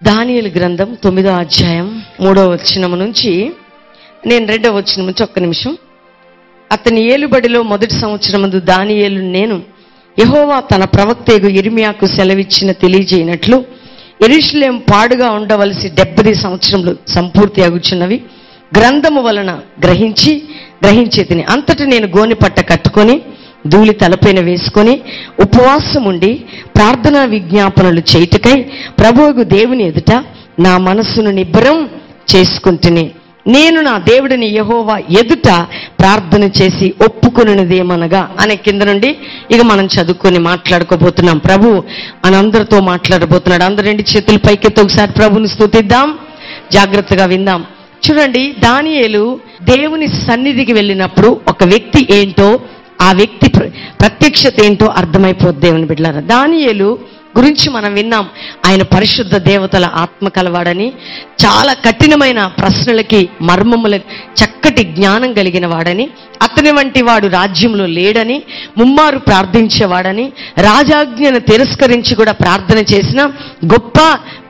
దానియేలు గ్రంథం 9వ అధ్యాయం 3వ వచనం నుంచి నేను 2వ వచనం నుంచి ఒక్క నిమిషం. అతని ఏలుబడిలో మొదటి సంవత్సరమందు దానియేలు నేను యెహోవా తన ప్రవక్తయగు ఇర్మియాకు సెలవిచ్చిన తెలియజేయనట్లు యెరూషలేము పాడుగా ఉండవలసి 70 సంవత్సరములు సంపూర్తి అగుచున్నవి గ్రంథము వలన గ్రహించేతిని. అంతటి నేను గోనెపట్ట కట్టుకొని ధూళి తలపైన వేసుకొని ఉపవాసం ఉండి ప్రార్థనా విజ్ఞాపనలు చేయుటకై ప్రభువుకు దేవుని ఎదుట నా మనస్సును నిబ్బరం చేసుకుంటుని నేను నా దేవుడిని యెహోవా ఎదుట ప్రార్థన చేసి ఒప్పుకొనిదేమనగా అనే కింద నుండి ఇక మనం చదువుకొని మాట్లాడుకోబోతున్నాం. ప్రభు మనందరితో మాట్లాడబోతున్నాడు. అందరు 2 చేతులు పైకెత్తి ఒకసారి ప్రభుని స్తుతిద్దాం, జాగ్రత్తగా విందాం. చూడండి, దానియేలు దేవుని సన్నిధికి వెళ్ళినప్పుడు ఒక వ్యక్తి ఏంటో, ఆ వ్యక్తి ప్రత్యక్షత ఏంటో అర్థమైపోద్ది. దేవుని బిడ్డలారా, దానియేలు గురించి మనం విన్నాం. ఆయన పరిశుద్ధ దేవతల ఆత్మ కలవాడని, చాలా కఠినమైన ప్రశ్నలకి మర్మముల చక్కటి జ్ఞానం కలిగిన వాడని, అతని వంటి వాడు రాజ్యంలో లేడని, ముమ్మారు ప్రార్థించేవాడని, రాజాజ్ఞను తిరస్కరించి కూడా ప్రార్థన చేసిన గొప్ప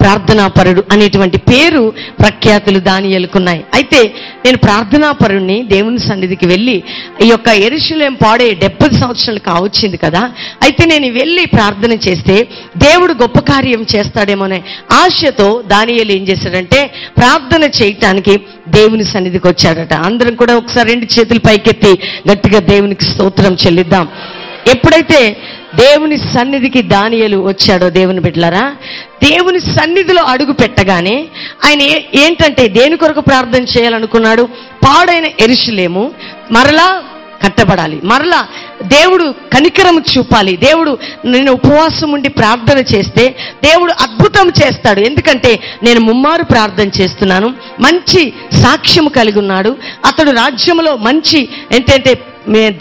ప్రార్థనాపరుడు అనేటువంటి పేరు ప్రఖ్యాతులు దానియేలుకున్నాయి. అయితే నేను ప్రార్థనాపరుణ్ణి, దేవుని సన్నిధికి వెళ్ళి ఈ యొక్క యెరూషలేము పాడే 70 సంవత్సరాలు కావచ్చింది కదా, అయితే నేను వెళ్ళి ప్రార్థన చేస్తే దేవుడు గొప్ప కార్యం చేస్తాడేమోనే ఆశతో దానియేలు ఏం చేశాడంటే ప్రార్థన చేయటానికి దేవుని సన్నిధికి వచ్చాడట. అందరం కూడా ఒకసారి 2 చేతులు పైకెత్తి గట్టిగా దేవునికి స్తోత్రం చెల్లిద్దాం. ఎప్పుడైతే దేవుని సన్నిధికి దానియేలు వచ్చాడో, దేవుని బిడ్డలారా, దేవుని సన్నిధిలో అడుగు పెట్టగానే ఆయన ఏంటంటే దేని కొరకు ప్రార్థన చేయాలనుకున్నాడు? పాడైన యెరూషలేము మరలా కట్టబడాలి, మరలా దేవుడు కనికరము చూపాలి. దేవుడు నేను ఉపవాసం ఉండి ప్రార్థన చేస్తే దేవుడు అద్భుతం చేస్తాడు. ఎందుకంటే నేను ముమ్మారు ప్రార్థన చేస్తున్నాను, మంచి సాక్ష్యము కలిగి ఉన్నాడు, అతడు రాజ్యంలో మంచి ఏంటంటే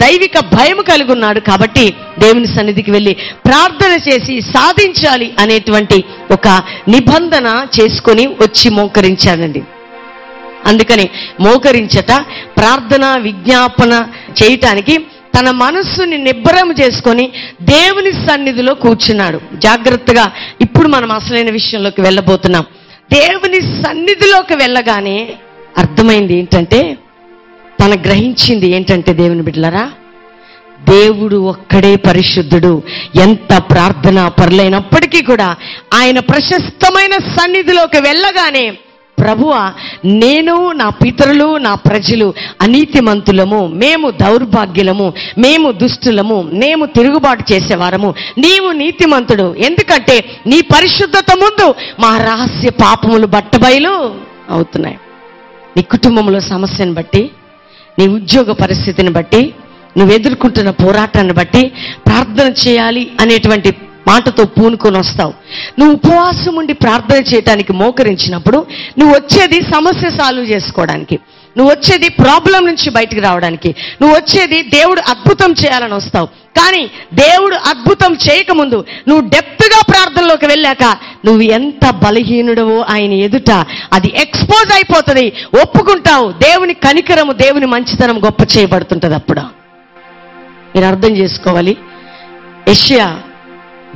దైవిక భయం కలిగి ఉన్నాడు. కాబట్టి దేవుని సన్నిధికి వెళ్ళి ప్రార్థన చేసి సాధించాలి అనేటువంటి ఒక నిబంధన చేసుకొని వచ్చి మోకరించాడండి. అందుకని మోకరించట, ప్రార్థన విజ్ఞాపన చేయటానికి తన మనస్సుని నిబ్బరం చేసుకొని దేవుని సన్నిధిలో కూర్చున్నాడు. జాగ్రత్తగా ఇప్పుడు మనం అసలైన విషయంలోకి వెళ్ళబోతున్నాం. దేవుని సన్నిధిలోకి వెళ్ళగానే అర్థమైంది ఏంటంటే, తన గ్రహించింది ఏంటంటే, దేవుని బిడ్డలారా, దేవుడు ఒక్కడే పరిశుద్ధుడు. ఎంత ప్రార్థన పరులైనప్పటికీ కూడా ఆయన ప్రశస్తమైన సన్నిధిలోకి వెళ్ళగానే, ప్రభువా, నేను, నా పితరులు, నా ప్రజలు అనీతిమంతులము, మేము దౌర్భాగ్యులము, మేము దుష్టులము, మేము తిరుగుబాటు చేసేవారము, నీవు నీతిమంతుడు. ఎందుకంటే నీ పరిశుద్ధత ముందు మా రహస్య పాపములు బట్టబయలు అవుతున్నాయి. నీ కుటుంబంలో సమస్యను బట్టి, నీ ఉద్యోగ పరిస్థితిని బట్టి, నువ్వు ఎదుర్కొంటున్న పోరాటాన్ని బట్టి ప్రార్థన చేయాలి అనేటువంటి మాటతో పూనుకొని వస్తావు. నువ్వు ఉపవాసం ఉండి ప్రార్థన చేయడానికి మోకరించినప్పుడు నువ్వు వచ్చేది సమస్య సాల్వ్ చేసుకోవడానికి, నువ్వు వచ్చేది ప్రాబ్లం నుంచి బయటికి రావడానికి, నువ్వు వచ్చేది దేవుడు అద్భుతం చేయాలని వస్తావు. కానీ దేవుడు అద్భుతం చేయకముందు నువ్వు డెప్త్గా ప్రార్థనలోకి వెళ్ళాక నువ్వు ఎంత బలహీనుడవో ఆయన ఎదుట అది ఎక్స్పోజ్ అయిపోతుంది, ఒప్పుకుంటావు. దేవుని కనికరము, దేవుని మంచితనం గొప్ప చేయబడుతుంటుంది. అప్పుడు మీరు అర్థం చేసుకోవాలి, యెషయా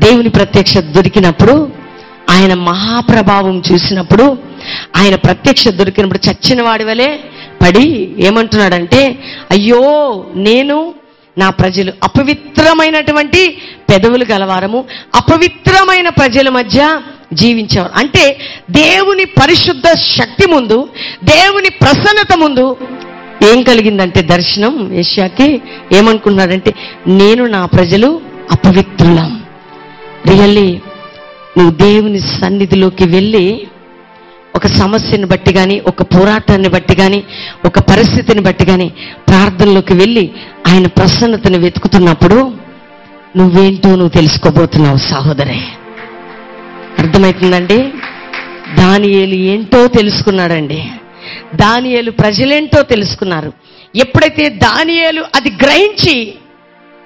దేవుని ప్రత్యక్షత దొరికినప్పుడు, ఆయన మహాప్రభావం చూసినప్పుడు, ఆయన ప్రత్యక్షత దొరికినప్పుడు చచ్చిన వాడి వలె పడి ఏమంటున్నాడంటే, అయ్యో, నేను, నా ప్రజలు అపవిత్రమైనటువంటి పెదవులు గలవారము, అపవిత్రమైన ప్రజల మధ్య జీవించేవారు. అంటే దేవుని పరిశుద్ధ శక్తి ముందు, దేవుని ప్రసన్నత ముందు ఏం కలిగిందంటే దర్శనం. యెషయాకి ఏమనుకున్నాడంటే, నేను, నా ప్రజలు అపవిత్రులం. రియల్లీ నువ్వు దేవుని సన్నిధిలోకి వెళ్ళి ఒక సమస్యను బట్టి కానీ, ఒక పోరాటాన్ని బట్టి కానీ, ఒక పరిస్థితిని బట్టి కానీ ప్రార్థనలోకి వెళ్ళి ఆయన ప్రసన్నతను వెతుకుతున్నప్పుడు నువ్వేంటో నువ్వు తెలుసుకోబోతున్నావు సహోదరే. అర్థమవుతుందండి? దానియేలు ఏంటో తెలుసుకున్నాడండి. దానియేలు ప్రజలేంటో తెలుసుకున్నారు. ఎప్పుడైతే దానియేలు అది గ్రహించి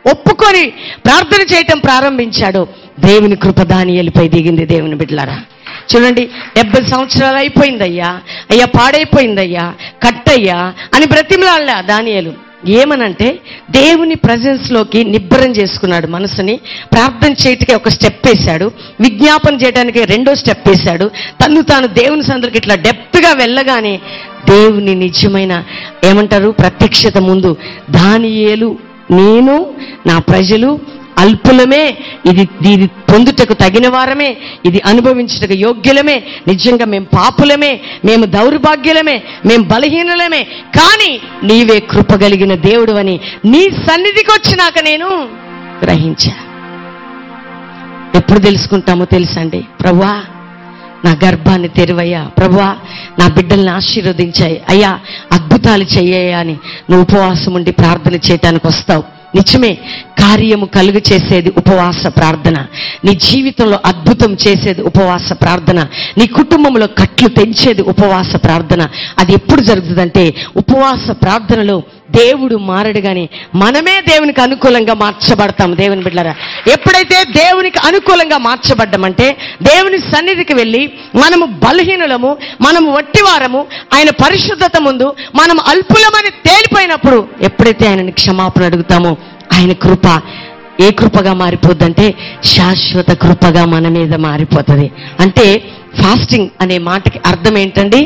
ఒప్పుకొని ప్రార్థన చేయటం ప్రారంభించాడో దేవుని కృప దానియేలుపై దిగింది. దేవుని బిడ్డలారా, చూడండి, 70 సంవత్సరాలు అయిపోయిందయ్యా, అయ్యా పాడైపోయిందయ్యా, కట్టయ్యా అని బ్రతిమలాడలే దానియేలు. ఏమనంటే దేవుని ప్రజెన్స్లోకి నిబ్బరం చేసుకున్నాడు మనసుని. ప్రార్థన చేయటానికి ఒక స్టెప్ వేశాడు, విజ్ఞాపన చేయడానికి రెండో స్టెప్ వేశాడు. తాను దేవుని సందరికి ఇట్లా డెప్త్గా వెళ్ళగానే దేవుని నిజమైన ఏమంటారు ప్రత్యక్షత ముందు దానియేలు, నేను నా ప్రజలు అల్పులమే, ఇది పొందుటకు తగిన వారమే, ఇది అనుభవించుటకు యోగ్యులమే, నిజంగా మేము పాపులమే, మేము దౌర్భాగ్యులమే, మేము బలహీనులమే, కానీ నీవే కృపగలిగిన దేవుడు అని నీ సన్నిధికి వచ్చినాక నేను గ్రహించా. ఎప్పుడు తెలుసుకుంటామో తెలుసండి, ప్రభువా నా గర్భాన్ని తెరువయ్యా, ప్రభువా నా బిడ్డల్ని ఆశీర్వదించాయి అయ్యా, అద్భుతాలు చెయ్యయ్యా అని నువ్వు ఉపవాసం ఉండి ప్రార్థన చేయటానికి వస్తావు. నిజమే, కార్యము కలుగు చేసేది ఉపవాస ప్రార్థన. నీ జీవితంలో అద్భుతం చేసేది ఉపవాస ప్రార్థన. నీ కుటుంబంలో కట్లు తెంచేది ఉపవాస ప్రార్థన. అది ఎప్పుడు జరుగుతుందంటే ఉపవాస ప్రార్థనలో దేవుడు మారడు గాని మనమే దేవునికి అనుకూలంగా మార్చబడతాం. దేవుని బిడ్డలారా, ఎప్పుడైతే దేవునికి అనుకూలంగా మార్చబడ్డామంటే దేవుని సన్నిధికి వెళ్ళి మనము బలహీనులము, మనము వట్టివారము, ఆయన పరిశుద్ధత ముందు మనం అల్పులమని తేలిపోయినప్పుడు ఎప్పుడైతే ఆయనని క్షమాపణ అడుగుతామో ఆయన కృప ఏ కృపగా మారిపోద్దంటే శాశ్వత కృపగా మన మీద మారిపోతుంది. అంటే ఫాస్టింగ్ అనే మాటకి అర్థం ఏంటండి?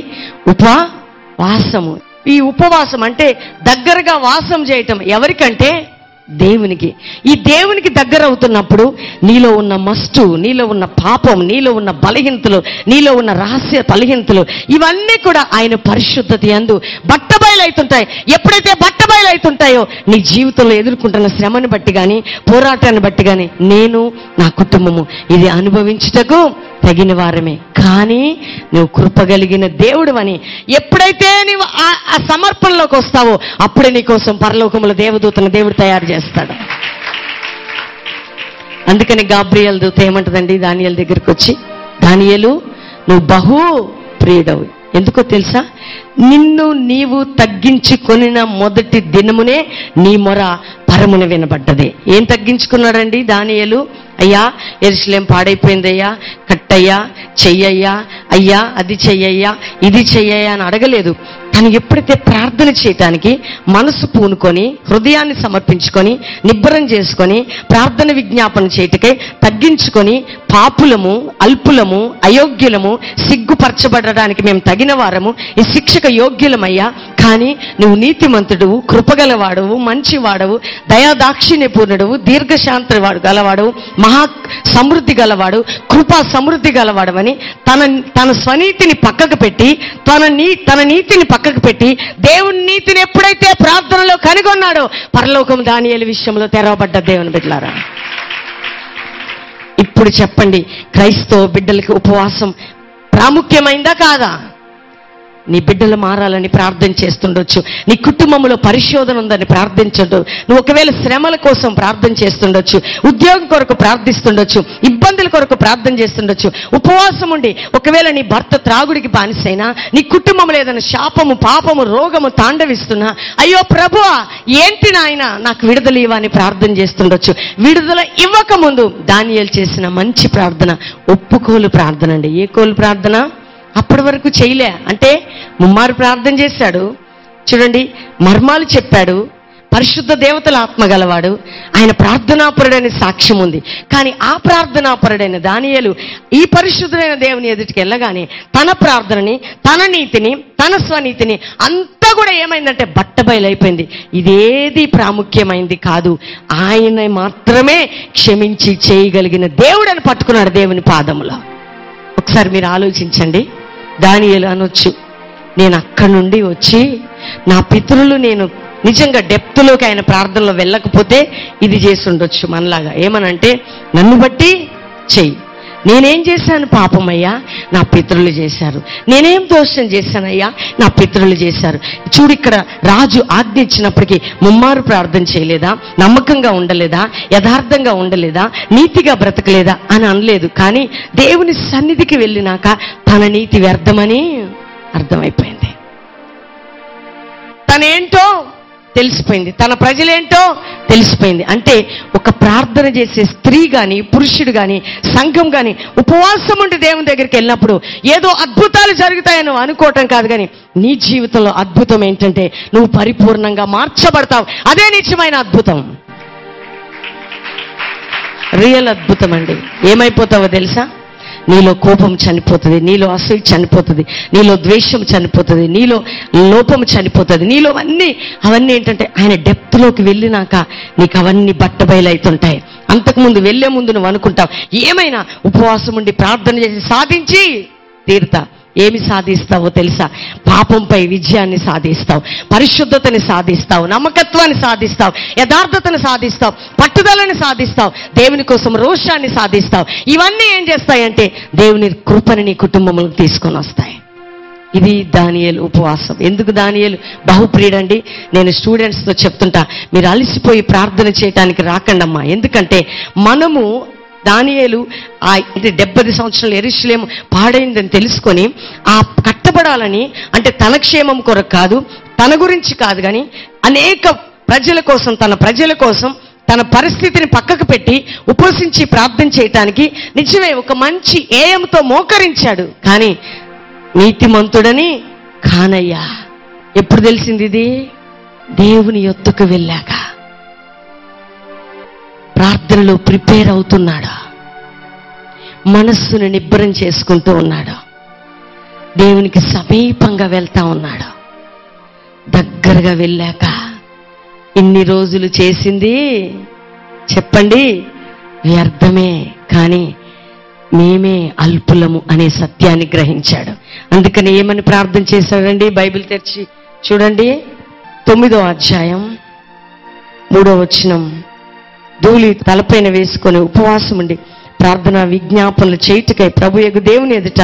ఉపవాసము. ఈ ఉపవాసం అంటే దగ్గరగా వాసం చేయటం. ఎవరికంటే దేవునికి. ఈ దేవునికి దగ్గర అవుతున్నప్పుడు నీలో ఉన్న మస్టు, నీలో ఉన్న పాపం, నీలో ఉన్న బలహీనతలు, నీలో ఉన్న రహస్య బలహీనతలు ఇవన్నీ కూడా ఆయన పరిశుద్ధత యందు బట్టబయలవుతుంటాయి. ఎప్పుడైతే బట్టబయలవుతుంటాయో నీ జీవితంలో ఎదుర్కొంటున్న శ్రమను బట్టి కానీ పోరాటాన్ని బట్టి కానీ నేను నా కుటుంబము ఇది అనుభవించుటకు తగిన వారమే, కానీ నువ్వు కృపగలిగిన దేవుడు అని ఎప్పుడైతే నీవు ఆ సమర్పణలోకి వస్తావో అప్పుడే నీకోసం పరలోకములో దేవదూతను దేవుడు తయారు చేస్తాడు. అందుకని గాబ్రియల్ దూత ఏమంటదండి దానియేలు దగ్గరికి వచ్చి, దానియేలు నువ్వు బహు ప్రియుడవు. ఎందుకో తెలుసా? నిన్ను నీవు తగ్గించుకొనిన మొదటి దినమునే నీ మొర పరమున వినబడ్డది. ఏం తగ్గించుకున్నాడండి దానియేలు? అయ్యా యెరూషలేం పాడైపోయిందయ్యా, కట్టయ్యా, చెయ్యయ్యా, అయ్యా అది చెయ్యయ్యా, ఇది చెయ్యయ్యా అని అడగలేదు. తను ఎప్పుడైతే ప్రార్థన చేయటానికి మనసు పూనుకొని హృదయాన్ని సమర్పించుకొని నిబ్బరం చేసుకొని ప్రార్థన విజ్ఞాపన చేయటకై తగ్గించుకొని పాపులము, అల్పులము, అయోగ్యులము, సిగ్గుపరచబడడానికి మేము తగిన వారము, ఈ శిక్షకు యోగ్యులమయ్యా, కానీ నువ్వు నీతిమంతుడువు, కృపగలవాడవు, మంచివాడవు, దయాదాక్షిణ్యపూర్ణుడవు, దీర్ఘశాంతి గలవాడవు, మహా సమృద్ధి గలవాడు, కృపా సమృద్ధి గలవాడవని తన స్వనీతిని పక్కకు పెట్టి తన నీతిని పక్కకు పెట్టి దేవుని నీతిని ఎప్పుడైతే ప్రార్థనలో కనుగొన్నాడో పరలోకం దానియేలు విషయంలో తెరవబడ్డ. దేవుని బిడ్డలారా, ఇప్పుడు చెప్పండి, క్రైస్తవ బిడ్డలకి ఉపవాసం ప్రాముఖ్యమైందా కాదా? నీ బిడ్డలు మారాలని ప్రార్థన చేస్తుండొచ్చు, నీ కుటుంబంలో పరిశోధన ఉందని ప్రార్థించడు, నువ్వు ఒకవేళ శ్రమల కోసం ప్రార్థన చేస్తుండొచ్చు, ఉద్యోగం కొరకు ప్రార్థిస్తుండొచ్చు, ఇబ్బందుల కొరకు ప్రార్థన చేస్తుండొచ్చు. ఉపవాసం ఉండి ఒకవేళ నీ భర్త త్రాగుడికి బానిసైనా, నీ కుటుంబంలో ఏదైనా శాపము, పాపము, రోగము తాండవిస్తున్నా, అయ్యో ప్రభువా ఏంటి నాయన నాకు విడుదల ఇవ్వని ప్రార్థన చేస్తుండొచ్చు. విడుదల ఇవ్వక ముందు దానియేలు చేసిన మంచి ప్రార్థన ఒప్పుకోలు ప్రార్థన అండి. ఏ కోలు ప్రార్థన? అప్పటి వరకు చేయలే, అంటే ముమ్మారు ప్రార్థన చేశాడు చూడండి, మర్మాలు చెప్పాడు, పరిశుద్ధ దేవతల ఆత్మ గలవాడు, ఆయన ప్రార్థనాపరుడని సాక్ష్యం ఉంది. కానీ ఆ ప్రార్థనాపరుడైన దానియేలు ఈ పరిశుద్ధుడైన దేవుని ఎదుటికి వెళ్ళగానే తన ప్రార్థనని, తన నీతిని, తన స్వనీతిని అంతా కూడా ఏమైందంటే బట్టబయలైపోయింది. ఇదేది ప్రాముఖ్యమైంది కాదు, ఆయన మాత్రమే క్షమించి చేయగలిగిన దేవుడు అని పట్టుకున్నాడు దేవుని పాదములో. ఒకసారి మీరు ఆలోచించండి, దానియేలు అనొచ్చు, నేను అక్కడి నుండి వచ్చి నా పితరులు నేను నిజంగా డెప్త్లోకి ఆయన ప్రార్థనలో వెళ్ళకపోతే ఇది చేసి ఉండొచ్చు మనలాగా. ఏమనంటే నన్ను బట్టి చెయ్యి, నేనేం చేశాను పాపమయ్యా, నా పితరులు చేశారు, నేనేం దోషం చేశానయ్యా, నా పితరులు చేశారు. చూడు, ఇక్కడ రాజు ఆజ్ఞ ఇచ్చినప్పటికీ ముమ్మారు ప్రార్థన చేయలేదా, నమ్మకంగా ఉండలేదా, యథార్థంగా ఉండలేదా, నీతిగా బ్రతకలేదా అని అనలేదు. కానీ దేవుని సన్నిధికి వెళ్ళినాక తన నీతి వ్యర్థమని అర్థమైపోయింది. తనేంటో తెలిసిపోయింది, తన ప్రజలేంటో తెలిసిపోయింది. అంటే ఒక ప్రార్థన చేసే స్త్రీ కానీ పురుషుడు కానీ సంఘం కానీ ఉపవాసం ఉండి దేవుని దగ్గరికి వెళ్ళినప్పుడు ఏదో అద్భుతాలు జరుగుతాయని నువ్వు అనుకోవటం కాదు, కానీ నీ జీవితంలో అద్భుతం ఏంటంటే నువ్వు పరిపూర్ణంగా మార్చబడతావు. అదే నిజమైన అద్భుతం, రియల్ అద్భుతం అండి. ఏమైపోతావో తెలుసా? నీలో కోపం చనిపోతుంది, నీలో అసూయ చనిపోతుంది, నీలో ద్వేషం చనిపోతుంది, నీలో లోపం చనిపోతుంది, నీలో అవన్నీ ఏంటంటే ఆయన డెప్త్లోకి వెళ్ళినాక నీకు అవన్నీ బట్టబయలవుతుంటాయి. అంతకుముందు వెళ్లే ముందు నువ్వు అనుకుంటావు ఏమైనా ఉపవాసం ఉండి ప్రార్థన చేసి సాధించి తీరుతా. ఏమి సాధిస్తావో తెలుసా? పాపంపై విజయాన్ని సాధిస్తావు, పరిశుద్ధతని సాధిస్తావు, నమ్మకత్వాన్ని సాధిస్తావు, యథార్థతను సాధిస్తావు, పట్టుదలని సాధిస్తావు, దేవుని కోసం రోషాన్ని సాధిస్తావు. ఇవన్నీ ఏం చేస్తాయంటే దేవుని కృపని నీ కుటుంబంలో తీసుకొని వస్తాయి. ఇది దానియేలు ఉపవాసం. ఎందుకు దానియేలు బహుప్రియుడండి? నేను స్టూడెంట్స్తో చెప్తుంటా, మీరు అలసిపోయి ప్రార్థన చేయడానికి రాకండమ్మా. ఎందుకంటే మనము దానియేలు 70 సంవత్సరాలు యెరూషలేము పాడైందని తెలుసుకొని ఆ కట్టబడాలని, అంటే తన క్షేమం కొరకు కాదు, తన గురించి కాదు, కానీ అనేక ప్రజల కోసం, తన ప్రజల కోసం తన పరిస్థితిని పక్కకు పెట్టి ఉపవసించి ప్రార్థన చేయటానికి నిజమే ఒక మంచి ఏయంతో మోకరించాడు. కానీ నీతిమంతుడని కానయ్యా. ఎప్పుడు తెలిసింది ఇది? దేవుని యొద్దకు వెళ్ళాక, ప్రార్థనలో ప్రిపేర్ అవుతున్నాడా, మనస్సును నిబ్బరం చేసుకుంటూ ఉన్నాడు, దేవునికి సమీపంగా వెళ్తా ఉన్నాడు. దగ్గరగా వెళ్ళాక ఇన్ని రోజులు చేసింది చెప్పండి వ్యర్థమే, కానీ మేమే అల్పులము అనే సత్యాన్ని గ్రహించాడు. అందుకని ఏమని ప్రార్థన చేశాడండి? బైబిల్ తెరిచి చూడండి, 9వ అధ్యాయం 3వ వచనం. ధూళి తలపైన వేసుకొని ఉపవాసం ఉండి ప్రార్థన విజ్ఞాపనలు చేయుటకై ప్రభుయగు దేవుని ఎదుట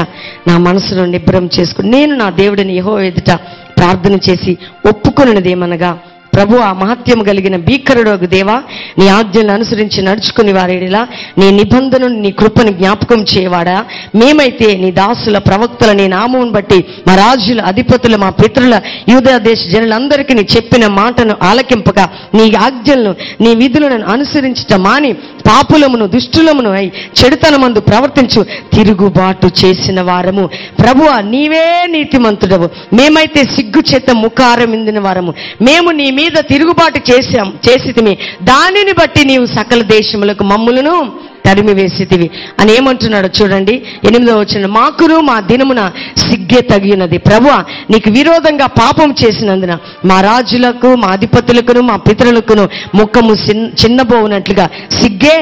నా మనసును నిబ్బరం చేసుకుని నేను నా దేవుడిని యెహోవా ఎదుట ప్రార్థన చేసి ఒప్పుకొనినదేమనగా, ప్రభు ఆ మహత్యము కలిగిన భీకరుడు దేవా, నీ ఆజ్ఞలను అనుసరించి నడుచుకుని వారేలా నీ నిబంధనను నీ కృపను జ్ఞాపకం చేయవాడా, మేమైతే నీ దాసుల ప్రవక్తల నీ నామమును బట్టి మా రాజుల అధిపతులు మా పితరుల యూదా దేశ జనులందరికీ నీ చెప్పిన మాటను ఆలకింపక నీ ఆజ్ఞలను నీ విధులను అనుసరించట మాని పాపులమును దుష్టులమును అయి చెడుతనమందు ప్రవర్తించు తిరుగుబాటు చేసిన వారము. ప్రభువా, నీవే నీతిమంతుడవు, మేమైతే సిగ్గు చేత ముఖారం ఇందిన వారము. మేము నీ మీద తిరుగుబాటు చేసితిమి, దానిని బట్టి నీవు సకల దేశములకు మమ్ములను తరిమి వేసితివి అని ఏమంటున్నాడు చూడండి. 8వ వచనం, మాకును మా దినమున సిగ్గే తగినది. ప్రభువా, నీకు విరోధంగా పాపం చేసినందున మా రాజులకు మా అధిపతులకును మా పితరులకును ముఖము చిన్నబోవునట్లుగా సిగ్గే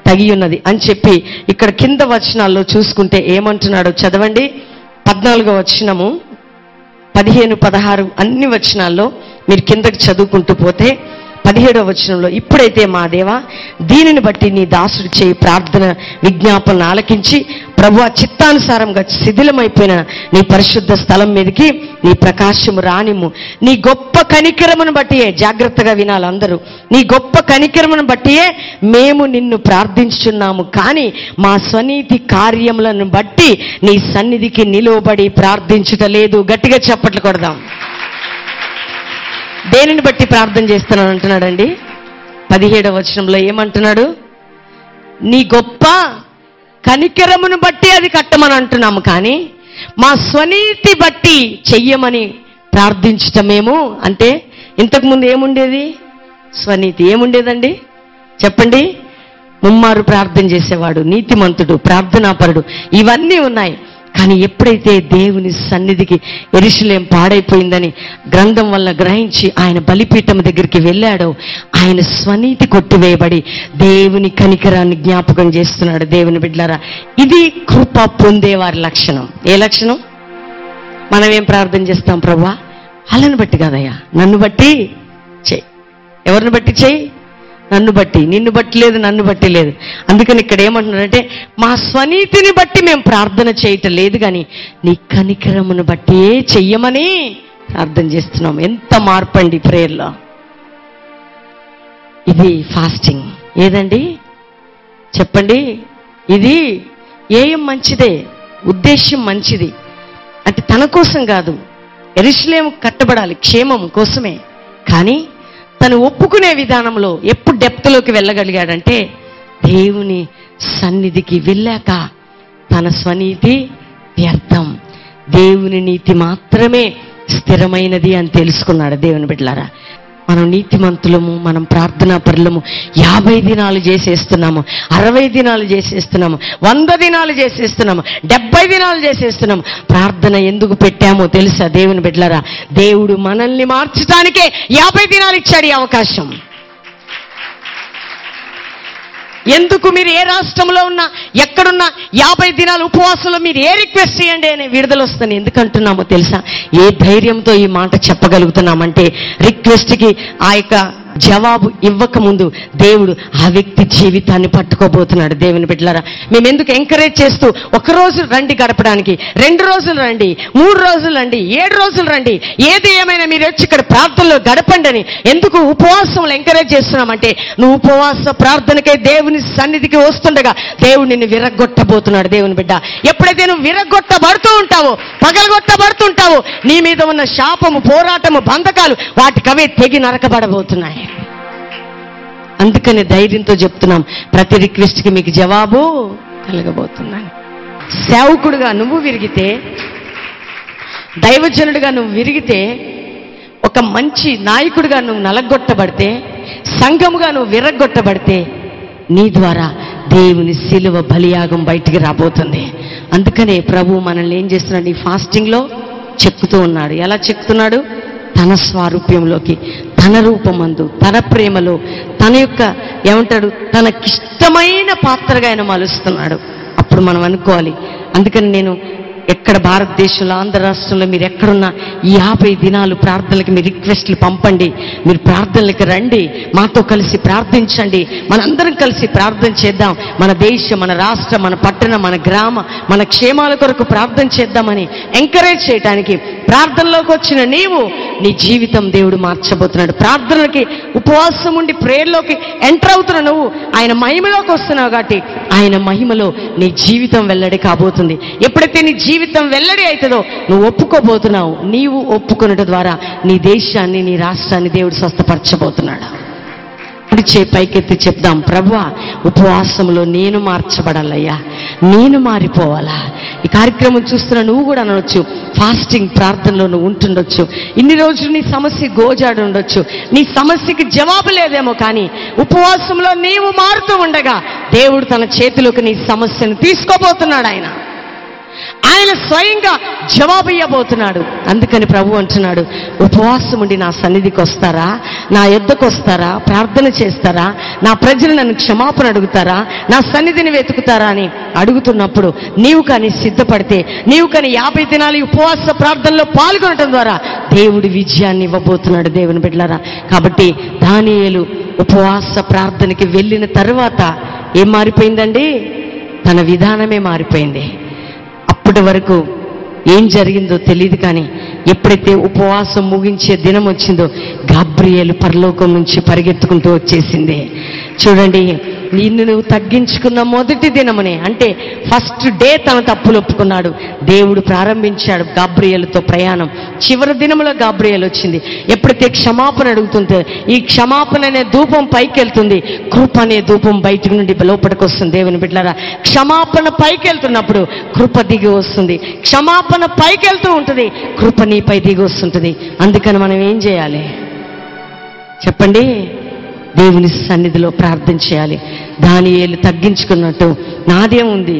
తగి ఉన్నది అని చెప్పి ఇక్కడ కింద వచనాల్లో చూసుకుంటే ఏమంటున్నాడో చదవండి. 14వ వచనము, 15, 16 అన్ని వచనాల్లో మీరు కిందకి చదువుకుంటూ పోతే 17వ వచనంలో, ఇప్పుడైతే మా దేవా, దీనిని బట్టి నీ దాసుడు చేయి ప్రార్థన విజ్ఞాపనలు ఆలకించి ప్రభువా, చిత్తానుసారంగా శిథిలమైపోయిన నీ పరిశుద్ధ స్థలం మీదకి నీ ప్రకాశము రానిమ్ము. నీ గొప్ప కనికరమును బట్టియే, జాగ్రత్తగా వినాలి అందరూ, నీ గొప్ప కనికరమును బట్టియే మేము నిన్ను ప్రార్థించుచున్నాము, కానీ మా స్వనీతి కార్యములను బట్టి నీ సన్నిధికి నిలువబడి ప్రార్థించుట లేదు. గట్టిగా చప్పట్లు కొడదాం. దేనిని బట్టి ప్రార్థన చేస్తున్నాను అంటున్నాడండి? 17వ వచనంలో ఏమంటున్నాడు? నీ గొప్ప కనికరమును బట్టి అది కట్టమని అంటున్నాము, కానీ మా స్వనీతి బట్టి చెయ్యమని ప్రార్థించటమేమో. అంటే ఇంతకుముందు ఏముండేది? స్వనీతి. ఏముండేదండి చెప్పండి? ముమ్మారు ప్రార్థన చేసేవాడు, నీతిమంతుడు, ప్రార్థనాపరుడు, ఇవన్నీ ఉన్నాయి. కానీ ఎప్పుడైతే దేవుని సన్నిధికి యెరూషలేము పాడైపోయిందని గ్రంథం వల్ల గ్రహించి ఆయన బలిపీఠం దగ్గరికి వెళ్ళాడో, ఆయన స్వనీతి కొట్టివేయబడి దేవుని కనికరాన్ని జ్ఞాపకం చేస్తున్నాడు. దేవుని బిడ్డలారా, ఇది కృప పొందేవారి లక్షణం. ఏ లక్షణం? మనం ఏం ప్రార్థన చేస్తాం? ప్రభువా, వాళ్ళని బట్టి కాదయ్యా, నన్ను బట్టి చెయ్యి. ఎవరిని బట్టి చెయ్యి? నన్ను బట్టి. నిన్ను బట్టి లేదు, నన్ను బట్టి లేదు. అందుకని ఇక్కడ ఏమంటున్నారంటే, మా స్వనీతిని బట్టి మేము ప్రార్థన చేయటం లేదు, కానీ నీ కనికరమును బట్టి చెయ్యమని ప్రార్థన చేస్తున్నాం. ఎంత మార్పండి ప్రేయర్లో. ఇది ఫాస్టింగ్. ఏదండి చెప్పండి? ఇది ఏం మంచిదే, ఉద్దేశ్యం మంచిది. అంటే తన కోసం కాదు, యెరూషలేము కట్టబడాలి క్షేమం కోసమే, కానీ తను ఒప్పుకునే విధానంలో ఎప్పుడు డెప్త్లోకి వెళ్ళగలిగాడంటే దేవుని సన్నిధికి వెళ్ళాక తన స్వనీతి వ్యర్థం, దేవుని నీతి మాత్రమే స్థిరమైనది అని తెలుసుకున్నాడు. దేవుని బిడ్డలారా, మనం నీతిమంతులము, మనం ప్రార్థనా పరులము. 50 దినాలు చేసేస్తున్నాము, 60 దినాలు చేసేస్తున్నాము, 100 దినాలు చేసేస్తున్నాము, 70 దినాలు చేసేస్తున్నాము. ప్రార్థన ఎందుకు పెట్టామో తెలుసా దేవుని బిడ్డలారా? దేవుడు మనల్ని మార్చడానికే 50 దినాలు ఇచ్చాడు ఈ అవకాశం. ఎందుకు మీరు ఏ రాష్ట్రంలో ఉన్నా, ఎక్కడున్నా 50 దినాలు ఉపవాసంలో మీరు ఏ రిక్వెస్ట్ చేయండి అని విడుదల వస్తుంది. ఎందుకంటున్నామో తెలుసా? ఏ ధైర్యంతో ఈ మాట చెప్పగలుగుతున్నామంటే, రిక్వెస్ట్కి ఆ యొక్క జవాబు ఇవ్వకముందు దేవుడు ఆ వ్యక్తి జీవితాన్ని పట్టుకోబోతున్నాడు. దేవుని బిడ్డలారా, మేము ఎందుకు ఎంకరేజ్ చేస్తూ 1 రోజు రండి గడపడానికి, 2 రోజులు రండి, 3 రోజులు రండి, 7 రోజులు రండి, ఏది ఏమైనా మీరు వచ్చి ఇక్కడ ప్రార్థనలో గడపండి అని ఎందుకు ఉపవాసంలో ఎంకరేజ్ చేస్తున్నామంటే, నువ్వు ఉపవాస ప్రార్థనకై దేవుని సన్నిధికి వస్తుండగా దేవుడు నిన్ను విరగొట్టబోతున్నాడు. దేవుని బిడ్డ, ఎప్పుడైతే నువ్వు విరగొట్టబడుతూ ఉంటావో, పగలగొట్టబడుతుంటావో, నీ మీద ఉన్న శాపము, పోరాటము, బంధకాలు వాటికవే తెగి నరకబడబోతున్నాయి. అందుకని ధైర్యంతో చెప్తున్నాం, ప్రతి రిక్వెస్ట్కి మీకు జవాబు కలగబోతున్నాను. సేవకుడుగా నువ్వు విరిగితే, దైవజనుడిగా నువ్వు విరిగితే, ఒక మంచి నాయకుడిగా నువ్వు నలగొట్టబడితే, సంఘముగా నువ్వు విరగొట్టబడితే, నీ ద్వారా దేవుని శిలువ బలియాగం బయటికి రాబోతుంది. అందుకనే ప్రభు మనల్ని ఏం చేస్తున్నాడు? ఈ ఫాస్టింగ్లో చెక్కుతూ ఉన్నాడు. ఎలా చెక్కుతున్నాడు? తన స్వారూప్యంలోకి, తన రూపమందు, తన ప్రేమలో, తన యొక్క ఏమంటాడు, తనకిష్టమైన పాత్రగా ఆయన మలుస్తున్నాడు. అప్పుడు మనం అనుకోవాలి. అందుకని నేను ఎక్కడ భారతదేశంలో, ఆంధ్ర రాష్ట్రంలో మీరు ఎక్కడున్నా ఈ 50 దినాలు ప్రార్థనలకి మీ రిక్వెస్ట్లు పంపండి. మీరు ప్రార్థనలకి రండి, మాతో కలిసి ప్రార్థించండి, మనందరం కలిసి ప్రార్థన చేద్దాం. మన దేశం, మన రాష్ట్రం, మన పట్టణం, మన గ్రామ, మన క్షేమాల కొరకు ప్రార్థన చేద్దామని ఎంకరేజ్ చేయడానికి ప్రార్థనలోకి వచ్చిన నీవు, నీ జీవితం దేవుడు మార్చబోతున్నాడు. ప్రార్థనలకి ఉపవాసం ఉండి ప్రేయర్లోకి ఎంటర్ అవుతున్న నువ్వు ఆయన మహిమలోకి వస్తున్నావు కాబట్టి ఆయన మహిమలో నీ జీవితం వెల్లడి కాబోతుంది. ఎప్పుడైతే నీ జీవితం వెల్లడి అవుతుందో నువ్వు ఒప్పుకోబోతున్నావు. నీవు ఒప్పుకొనడం ద్వారా నీ దేశాన్ని, నీ రాష్ట్రాన్ని దేవుడు స్వస్థపరచబోతున్నాడు. పైకెత్తి చెప్దాం, ప్రభువా ఉపవాసంలో నేను మార్చబడాలయ్యా, నేను మారిపోవాలా. ఈ కార్యక్రమం చూస్తున్న నువ్వు కూడా అనొచ్చు, ఫాస్టింగ్ ప్రార్థనలో నువ్వు ఉంటుండొచ్చు, ఇన్ని రోజులు నీ సమస్య గోజాడు ఉండొచ్చు, నీ సమస్యకి జవాబు లేదేమో, కానీ ఉపవాసంలో నీవు మారుతూ ఉండగా దేవుడు తన చేతిలోకి నీ సమస్యను తీసుకోబోతున్నాడు. ఆయన స్వయంగా జవాబు ఇవ్వబోతున్నాడు. అందుకని ప్రభు అంటున్నాడు, ఉపవాసం ఉండి నా సన్నిధికి వస్తారా, నా యొద్దకు వస్తారా, ప్రార్థన చేస్తారా, నా ప్రజలు నన్ను క్షమాపణ అడుగుతారా, నా సన్నిధిని వెతుకుతారా అని అడుగుతున్నప్పుడు నీవు కానీ సిద్ధపడితే, నీవు కానీ 50 దినాలు ఉపవాస ప్రార్థనలో పాల్గొనడం ద్వారా దేవుడి విజయాన్ని ఇవ్వబోతున్నాడు. దేవుని బిడ్డలారా, కాబట్టి దానియేలు ఉపవాస ప్రార్థనకి వెళ్ళిన తరువాత ఏం మారిపోయిందండి? తన విధానమే మారిపోయింది. అప్పటి వరకు ఏం జరిగిందో తెలియదు, కానీ ఎప్పుడైతే ఉపవాసం ముగించే దినం వచ్చిందో గాబ్రియేలు పరలోకం నుంచి పరిగెత్తుకుంటూ వచ్చేసింది. చూడండి, నిన్ను నువ్వు తగ్గించుకున్న మొదటి దినమునే, అంటే ఫస్ట్ డే తన తప్పులు ఒప్పుకున్నాడు. దేవుడు ప్రారంభించాడు గాబ్రియేలుతో ప్రయాణం. చివరి దినములో గాబ్రియేలు వచ్చింది. ఎప్పుడైతే క్షమాపణ అడుగుతుందో ఈ క్షమాపణ అనే ధూపం పైకి వెళ్తుంది, కృప అనే ధూపం బయటికి నుండి లోపలికి వస్తుంది. దేవుని బిడ్డలారా, క్షమాపణ పైకి వెళ్తున్నప్పుడు కృప దిగి వస్తుంది. క్షమాపణ పైకి వెళ్తూ ఉంటుంది, కృప నీపై దిగి వస్తుంటుంది. అందుకని మనం ఏం చేయాలి చెప్పండి? దేవుని సన్నిధిలో ప్రార్థన చేయాలి. దానియేలు తగ్గించుకున్నట్టు నాదేముంది,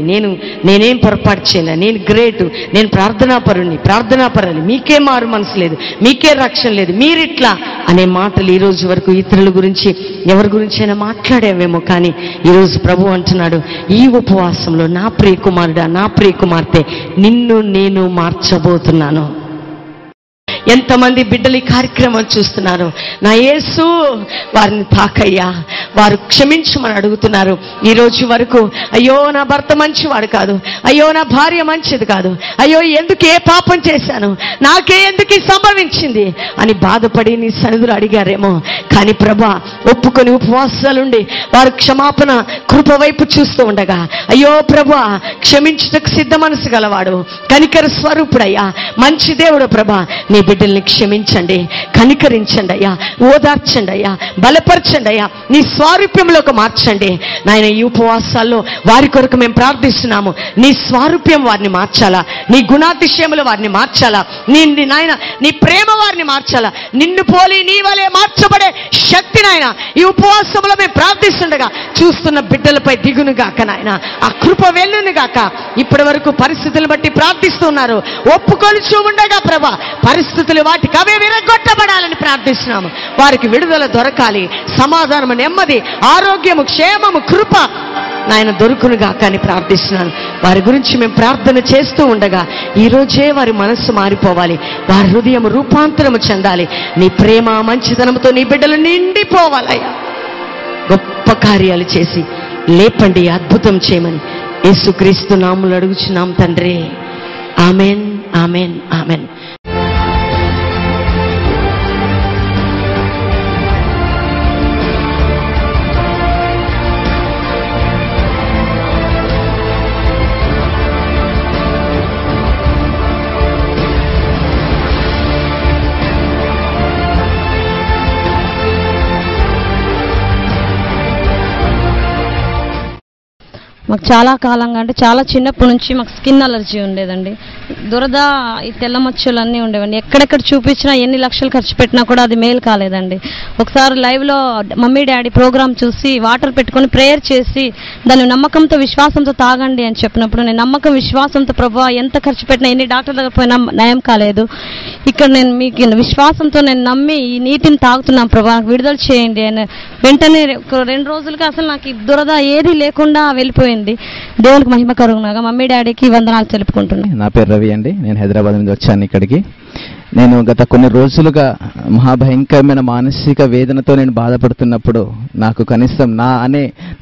నేనేం పొరపాటు చేయలే, నేను గ్రేటు, నేను ప్రార్థనాపరుని, మీకే మారు మనసు లేదు, మీకే రక్షణ లేదు, మీరిట్లా అనే మాటలు ఈ రోజు వరకు ఇతరుల గురించి ఎవరి గురించి అయినా మాట్లాడేవేమో, కానీ ఈరోజు ప్రభు అంటున్నాడు, ఈ ఉపవాసంలో నా ప్రియ కుమారుడా, నా ప్రియ కుమార్తె, నిన్ను నేను మార్చబోతున్నాను. ఎంతమంది బిడ్డలు ఈ కార్యక్రమం చూస్తున్నారు? నా యేసు వారిని తాకయ్యా, వారు క్షమించమని అడుగుతున్నారు. ఈ రోజు వరకు అయ్యో నా భర్త మంచివాడు కాదు, అయ్యో నా భార్య మంచిది కాదు, అయ్యో ఎందుకు ఏ పాపం చేశాను, నాకే ఎందుకు సంభవించింది అని బాధపడి నీ సన్నిధిలో అడిగారేమో. కానీ ప్రభా ఒప్పుకొని ఉపవాసాలుండి వారు క్షమాపణ కృప వైపు చూస్తూ ఉండగా, అయ్యో ప్రభా క్షమించుటకు సిద్ధ మనసు గలవాడు, కనికర స్వరూపుడయ్యా, మంచి దేవుడు ప్రభా, నీ బిడ్డ బిడ్డల్ని క్షమించండి, కనికరించండి అయ్యా, ఓదార్చండి అయ్యా, బలపరచండి అయ్యా, నీ స్వారూప్యంలోకి మార్చండి నాయన. ఈ ఉపవాసాల్లో వారి కొరకు మేము ప్రార్థిస్తున్నాము. నీ స్వారూప్యం వారిని మార్చాలా, నీ గుణాతిశయములు వారిని మార్చాలా, నాయన నీ ప్రేమ వారిని మార్చాలా, నిన్ను పోలి నీ వలే మార్చబడే శక్తి నాయన ఈ ఉపవాసంలో మేము ప్రార్థిస్తుండగా చూస్తున్న బిడ్డలపై దిగును గాక నాయన. ఆ కృప వెల్లును గాక. ఇప్పటి వరకు పరిస్థితులు బట్టి ప్రార్థిస్తున్నారు, ఒప్పుకొలుచు ఉండగా ప్రభా పరిస్థితులు వాటికి అవే విరగొట్టబడాలని ప్రార్థిస్తున్నాము. వారికి విడుదల దొరకాలి, సమాధానము, నెమ్మది, ఆరోగ్యము, క్షేమము, కృప నాయన దొరుకునుగా కానీ ప్రార్థిస్తున్నాను. వారి గురించి మేము ప్రార్థన చేస్తూ ఉండగా ఈరోజే వారి మనస్సు మారిపోవాలి, వారి హృదయం రూపాంతరము చెందాలి. నీ ప్రేమ మంచితనంతో నీ బిడ్డలు నిండిపోవాలయ్యా. గొప్ప కార్యాలు చేసి లేపండి, అద్భుతం చేయమని యేసుక్రీస్తు నామములో అడుగుచున్నాం తండ్రి. Amen, amen, amen. మాకు చాలా కాలంగా, అంటే చాలా చిన్నప్పటి నుంచి మాకు స్కిన్ అలర్జీ ఉండేదండి. దురద, ఈ తెల్ల మచ్చలు అన్నీ ఉండేవండి. ఎక్కడెక్కడ చూపించినా ఎన్ని లక్షలు ఖర్చు పెట్టినా కూడా అది మేలు కాలేదండి. ఒకసారి లైవ్లో మమ్మీ డాడీ ప్రోగ్రామ్ చూసి వాటర్ పెట్టుకొని ప్రేయర్ చేసి దాన్ని నమ్మకంతో విశ్వాసంతో తాగండి అని చెప్పినప్పుడు నేను నమ్మకం విశ్వాసంతో ప్రభువా ఎంత ఖర్చు పెట్టినా ఎన్ని డాక్టర్ దగ్గర పోయినా నయం కాలేదు, ఇక్కడ నేను మీకు విశ్వాసంతో నేను నమ్మి ఈ నీటిని తాగుతున్నాను ప్రభా, నాకు విడుదల చేయండి అని వెంటనే 2 రోజులకి అసలు నాకు ఈ దురద ఏది లేకుండా వెళ్ళిపోయింది. దేవునికి మహిమ కలుగునుగాక. మమ్మీ డాడీకి వందనాలు తెలుపుకుంటున్నాను. నా పేరు రవి అండి. నేను హైదరాబాద్ నుంచి వచ్చాను ఇక్కడికి. నేను గత కొన్ని రోజులుగా మహాభయంకరమైన మానసిక వేదనతో నేను బాధపడుతున్నప్పుడు నాకు కనీసం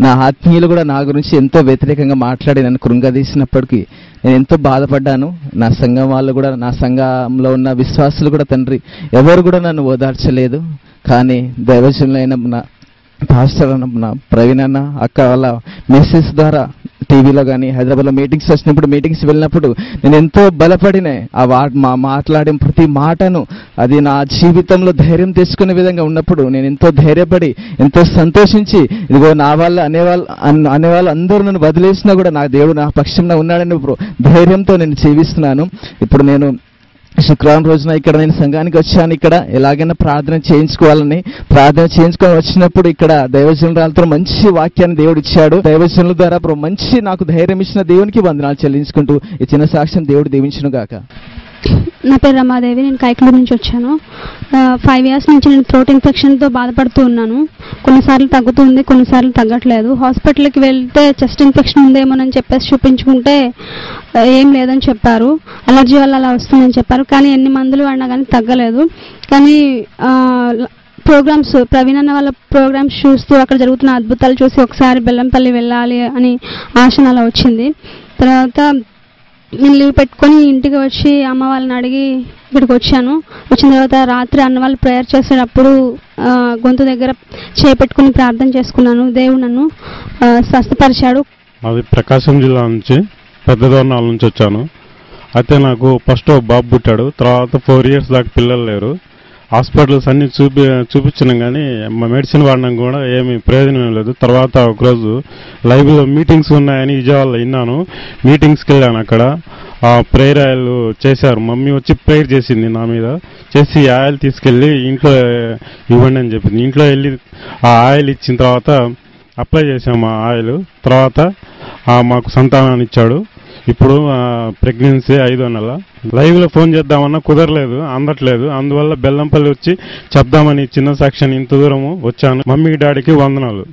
నా ఆత్మీయులు కూడా నా గురించి ఎంతో వ్యతిరేకంగా మాట్లాడి నన్ను కృంగదీసినప్పటికీ నేను ఎంతో బాధపడ్డాను. నా సంఘం వాళ్ళు కూడా, నా సంఘంలో ఉన్న విశ్వాసులు కూడా తండ్రి ఎవరు కూడా నన్ను ఓదార్చలేదు. కానీ దైవజనులైన నా పాస్టర్ అన్న ప్రవీణ్ అన్న, అక్క వాళ్ళ మెసేజ్ ద్వారా టీవీలో కానీ హైదరాబాద్లో మీటింగ్స్ వచ్చినప్పుడు, మీటింగ్స్ వెళ్ళినప్పుడు నేను ఎంతో బలపడిన మాట్లాడే ప్రతి మాటను అది నా జీవితంలో ధైర్యం తెచ్చుకునే విధంగా ఉన్నప్పుడు నేను ఎంతో ధైర్యపడి ఎంతో సంతోషించి ఇదిగో నా వల్ల అనేవాళ్ళు అందరూ నన్ను వదిలేసినా కూడా నా దేవుడు నా పక్షంలో ఉన్నాడని ధైర్యంతో నేను జీవిస్తున్నాను. ఇప్పుడు నేను శుక్రవారం రోజున ఇక్కడ నేను సంఘానికి వచ్చాను. ఇక్కడ ఎలాగైనా ప్రార్థన చేయించుకొని వచ్చినప్పుడు ఇక్కడ దైవజనులతో మంచి వాక్యాన్ని దేవుడు ఇచ్చాడు. దైవజనుల ద్వారా మంచి నాకు ధైర్యం ఇచ్చిన దేవునికి వందనాలు చెల్లించుకుంటూ ఈ చిన్న సాక్ష్యం దేవుడు దీవించును గాక. నా పేరు రమాదేవి. నేను కైకలూరు నుంచి వచ్చాను. 5 years నుంచి నేను థ్రోట్ ఇన్ఫెక్షన్తో బాధపడుతూ ఉన్నాను. కొన్నిసార్లు తగ్గుతుంది, కొన్నిసార్లు తగ్గట్లేదు. హాస్పిటల్కి వెళ్తే చెస్ట్ ఇన్ఫెక్షన్ ఉందేమోనని చెప్పేసి చూపించుకుంటే ఏం లేదని చెప్పారు, అలర్జీ వల్ల అలా వస్తుందని చెప్పారు. కానీ ఎన్ని మందులు వాడినా కానీ తగ్గలేదు. కానీ ప్రోగ్రామ్స్, ప్రవీణ్ అన్న వాళ్ళ ప్రోగ్రామ్స్ చూస్తూ అక్కడ జరుగుతున్న అద్భుతాలు చూసి ఒకసారి బెల్లంపల్లి వెళ్ళాలి అని ఆశ అలా వచ్చింది. తర్వాత నేను లీవ్ పెట్టుకొని ఇంటికి వచ్చి అమ్మ వాళ్ళని అడిగి ఇక్కడికి వచ్చాను. వచ్చిన తర్వాత రాత్రి అన్న వాళ్ళు ప్రేయర్ చేసేటప్పుడు గొంతు దగ్గర చేపెట్టుకుని ప్రార్థన చేసుకున్నాను. దేవుడు నన్ను స్వస్థపరిచాడు. అది ప్రకాశం జిల్లా నుంచి పెద్దదోర్నాల నుంచి వచ్చాను. అయితే నాకు ఫస్ట్ బాబు పుట్టాడు. తర్వాత 4 years దాకా పిల్లలు లేరు. హాస్పిటల్స్ అన్ని చూపించినాం కానీ మెడిసిన్ వాడినాం కూడా ఏమి ప్రయోజనం లేదు. తర్వాత ఒకరోజు లైవ్లో మీటింగ్స్ ఉన్నాయని విజయవాడలో విన్నాను. మీటింగ్స్కి వెళ్ళాను. అక్కడ ప్రేయర్ ఆయిల్ చేశారు. మమ్మీ వచ్చి ప్రేయర్ చేసింది నా మీద. చేసి ఆయిల్ తీసుకెళ్ళి ఇంట్లో ఇవ్వండి అని చెప్పింది. ఇంట్లో వెళ్ళి ఆ ఆయిల్ ఇచ్చిన తర్వాత అప్లై చేసాము. ఆ ఆయిల్ తర్వాత మాకు సంతానాన్ని ఇచ్చాడు. ఇప్పుడు ప్రెగ్నెన్సీ 5వ నెల. లైవ్లో ఫోన్ చేద్దామన్నా కుదరలేదు, అందట్లేదు. అందువల్ల బెల్లంపల్లి వచ్చి చెప్దామని చిన్న సాక్ష్యాన్ని ఇంత దూరము వచ్చాను. మమ్మీ డాడీకి వందనాలు.